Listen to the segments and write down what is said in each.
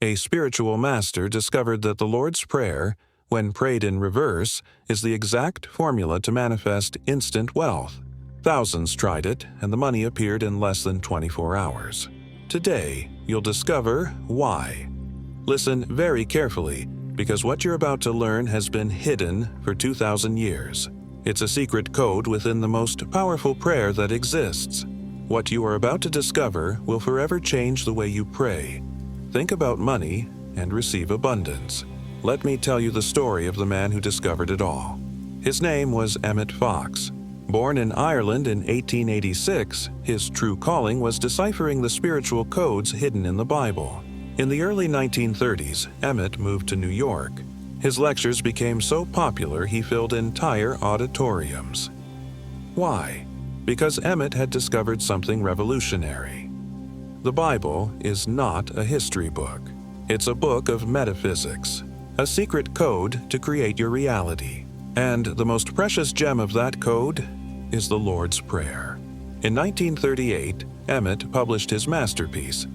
A spiritual master discovered that the Lord's Prayer, when prayed in reverse, is the exact formula to manifest instant wealth. Thousands tried it, and the money appeared in less than 24 hours. Today, you'll discover why. Listen very carefully, because what you're about to learn has been hidden for 2,000 years. It's a secret code within the most powerful prayer that exists. What you are about to discover will forever change the way you pray. Think about money and receive abundance. Let me tell you the story of the man who discovered it all. His name was Emmett Fox. Born in Ireland in 1886, his true calling was deciphering the spiritual codes hidden in the Bible. In the early 1930s, Emmett moved to New York. His lectures became so popular he filled entire auditoriums. Why? Because Emmett had discovered something revolutionary. The Bible is not a history book. It's a book of metaphysics, a secret code to create your reality. And the most precious gem of that code is the Lord's Prayer. In 1938, Emmett published his masterpiece,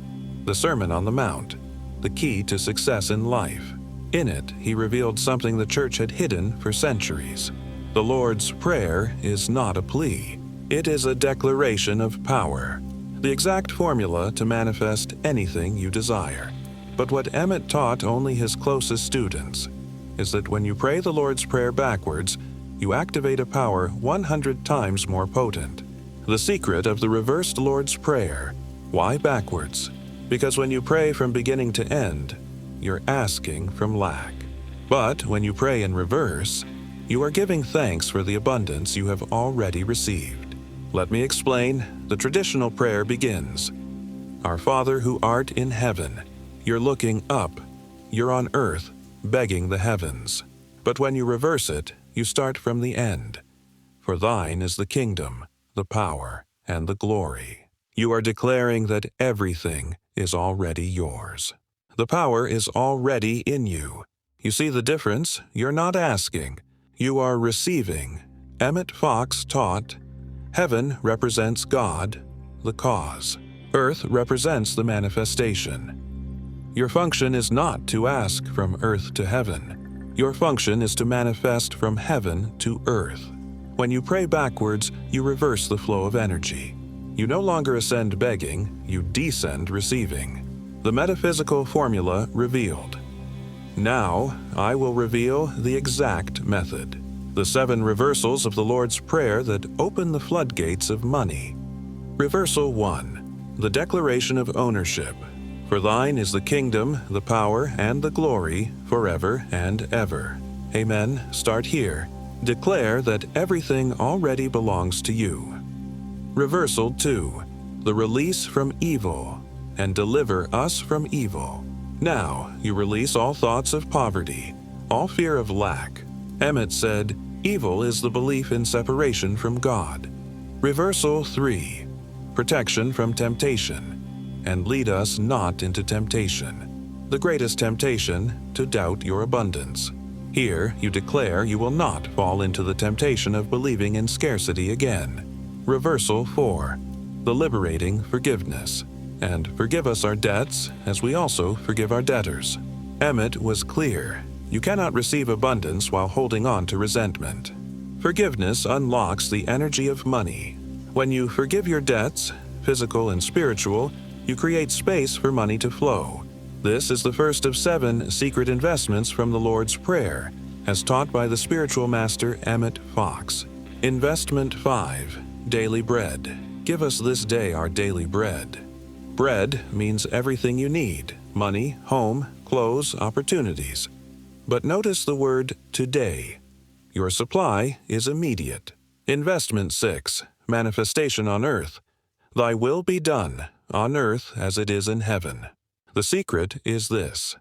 The Sermon on the Mount, the key to success in life. In it, he revealed something the church had hidden for centuries. The Lord's Prayer is not a plea. It is a declaration of power, the exact formula to manifest anything you desire. But what Emmett taught only his closest students is that when you pray the Lord's Prayer backwards, you activate a power 100 times more potent. The secret of the reversed Lord's Prayer. Why backwards? Because when you pray from beginning to end, you're asking from lack. But when you pray in reverse, you are giving thanks for the abundance you have already received. Let me explain. The traditional prayer begins. Our Father who art in heaven. You're looking up. You're on earth, begging the heavens. But when you reverse it, you start from the end. For thine is the kingdom, the power, and the glory. You are declaring that everything is already yours. The power is already in you. You see the difference? You're not asking. You are receiving. Emmett Fox taught, heaven represents God, the cause. Earth represents the manifestation. Your function is not to ask from earth to heaven. Your function is to manifest from heaven to earth. When you pray backwards, you reverse the flow of energy. You no longer ascend begging, you descend receiving. The metaphysical formula revealed. Now, I will reveal the exact method. The 7 reversals of the Lord's Prayer that open the floodgates of money. Reversal 1. The declaration of ownership. For thine is the kingdom, the power, and the glory, forever and ever. Amen. Start here. Declare that everything already belongs to you. Reversal 2. The release from evil, and deliver us from evil. Now you release all thoughts of poverty, all fear of lack. Emmett said, evil is the belief in separation from God. Reversal 3. Protection from temptation, and lead us not into temptation. The greatest temptation, to doubt your abundance. Here you declare you will not fall into the temptation of believing in scarcity again. Reversal 4. The liberating forgiveness, and forgive us our debts as we also forgive our debtors. Emmett was clear. You cannot receive abundance while holding on to resentment. Forgiveness unlocks the energy of money. When you forgive your debts, physical and spiritual, you create space for money to flow. This is the first of 7 secret investments from the Lord's Prayer, as taught by the spiritual master Emmett Fox. Investment 5. Daily bread. Give us this day our daily bread. Bread means everything you need: money, home, clothes, opportunities. But notice the word today. Your supply is immediate. Investment 6. Manifestation on earth. Thy will be done, on earth as it is in heaven. The secret is this.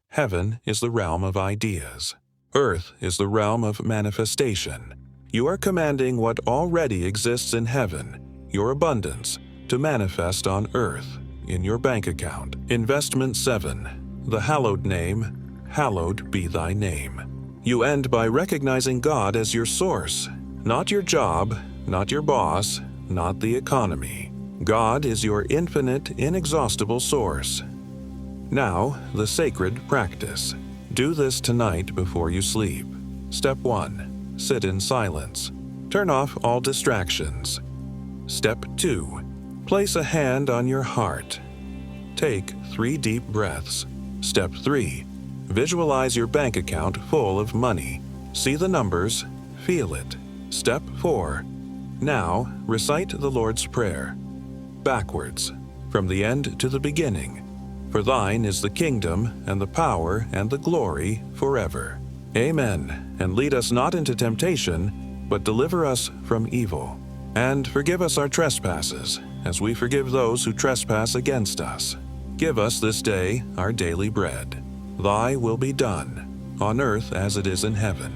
Heaven is the realm of ideas. Earth is the realm of manifestation. You are commanding what already exists in heaven, your abundance, to manifest on earth, in your bank account. Investment 7. The hallowed name, hallowed be thy name. You end by recognizing God as your source, not your job, not your boss, not the economy. God is your infinite, inexhaustible source. Now, the sacred practice. Do this tonight before you sleep. Step 1. Sit in silence. Turn off all distractions. Step 2. Place a hand on your heart. Take 3 deep breaths. Step 3. Visualize your bank account full of money. See the numbers, feel it. Step 4. Now, recite the Lord's Prayer. Backwards, from the end to the beginning. For thine is the kingdom, and the power, and the glory, forever. Amen. And lead us not into temptation, but deliver us from evil. And forgive us our trespasses, as we forgive those who trespass against us. Give us this day our daily bread. Thy will be done, on earth as it is in heaven.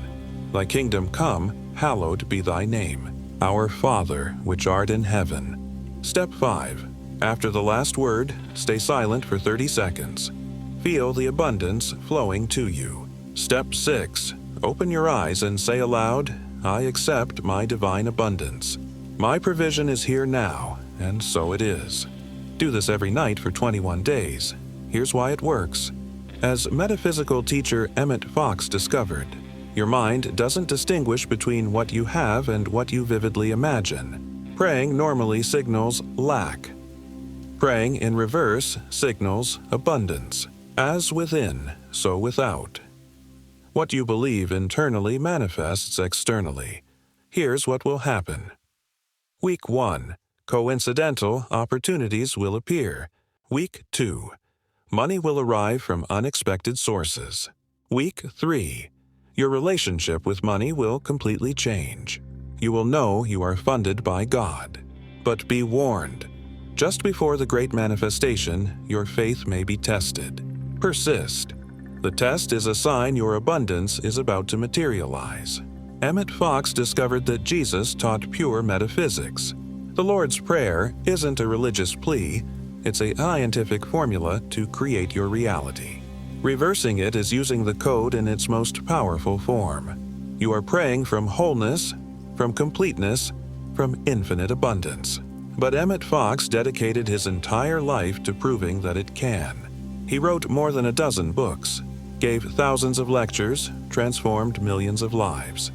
Thy kingdom come, hallowed be thy name. Our Father, which art in heaven. Step 5. After the last word, stay silent for 30 seconds. Feel the abundance flowing to you. Step 6. Open your eyes and say aloud, I accept my divine abundance. My provision is here now, and so it is. Do this every night for 21 days. Here's why it works. As metaphysical teacher Emmett Fox discovered, your mind doesn't distinguish between what you have and what you vividly imagine. Praying normally signals lack. Praying in reverse signals abundance. As within, so without. What you believe internally manifests externally. Here's what will happen. Week 1. Coincidental opportunities will appear. Week 2. Money will arrive from unexpected sources. Week 3. Your relationship with money will completely change. You will know you are funded by God. But be warned. Just before the great manifestation, your faith may be tested. Persist. The test is a sign your abundance is about to materialize. Emmett Fox discovered that Jesus taught pure metaphysics. The Lord's Prayer isn't a religious plea, it's a scientific formula to create your reality. Reversing it is using the code in its most powerful form. You are praying from wholeness, from completeness, from infinite abundance. But Emmett Fox dedicated his entire life to proving that it can. He wrote more than a dozen books, gave thousands of lectures, transformed millions of lives.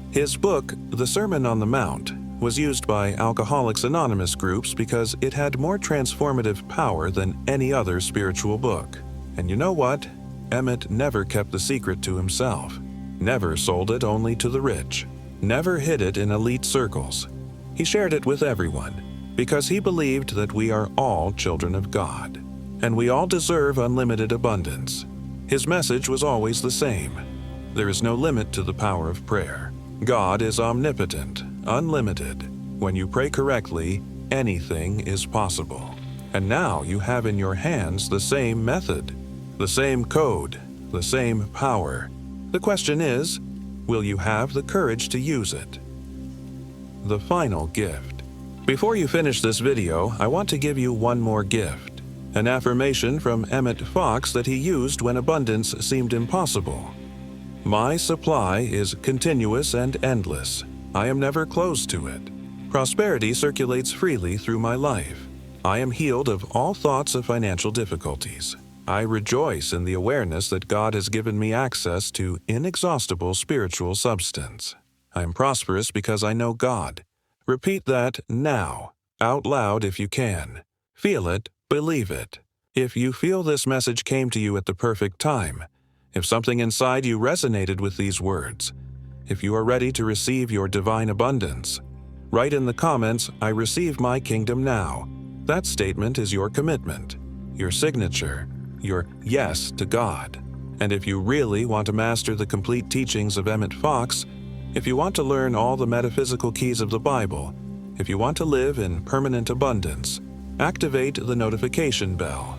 His book, The Sermon on the Mount, was used by Alcoholics Anonymous groups because it had more transformative power than any other spiritual book. And you know what? Emmett never kept the secret to himself, never sold it only to the rich, never hid it in elite circles. He shared it with everyone because he believed that we are all children of God, and we all deserve unlimited abundance. His message was always the same. There is no limit to the power of prayer. God is omnipotent, unlimited. When you pray correctly, anything is possible. And now you have in your hands the same method, the same code, the same power. The question is, will you have the courage to use it? The final gift. Before you finish this video, I want to give you one more gift. An affirmation from Emmett Fox that he used when abundance seemed impossible. My supply is continuous and endless. I am never closed to it. Prosperity circulates freely through my life. I am healed of all thoughts of financial difficulties. I rejoice in the awareness that God has given me access to inexhaustible spiritual substance. I am prosperous because I know God. Repeat that now, out loud if you can. Feel it, believe it. If you feel this message came to you at the perfect time, if something inside you resonated with these words, if you are ready to receive your divine abundance, write in the comments, I receive my kingdom now. That statement is your commitment, your signature, your yes to God. And if you really want to master the complete teachings of Emmett Fox, if you want to learn all the metaphysical keys of the Bible, if you want to live in permanent abundance, activate the notification bell.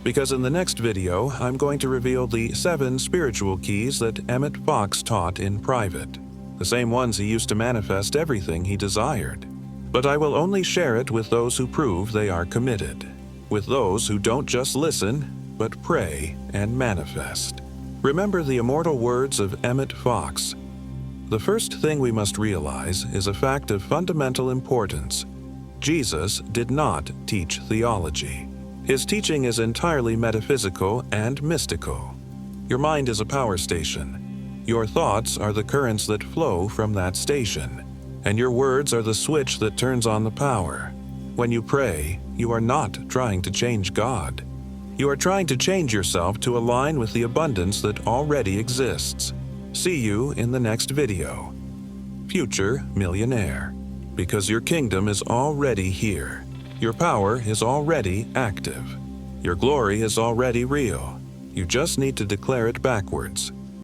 Because in the next video, I'm going to reveal the 7 spiritual keys that Emmett Fox taught in private, the same ones he used to manifest everything he desired. But I will only share it with those who prove they are committed, with those who don't just listen, but pray and manifest. Remember the immortal words of Emmett Fox. The first thing we must realize is a fact of fundamental importance. Jesus did not teach theology. His teaching is entirely metaphysical and mystical. Your mind is a power station. Your thoughts are the currents that flow from that station, and your words are the switch that turns on the power. When you pray, you are not trying to change God. You are trying to change yourself to align with the abundance that already exists. See you in the next video. Future Millionaire. Because your kingdom is already here. Your power is already active. Your glory is already real. You just need to declare it backwards.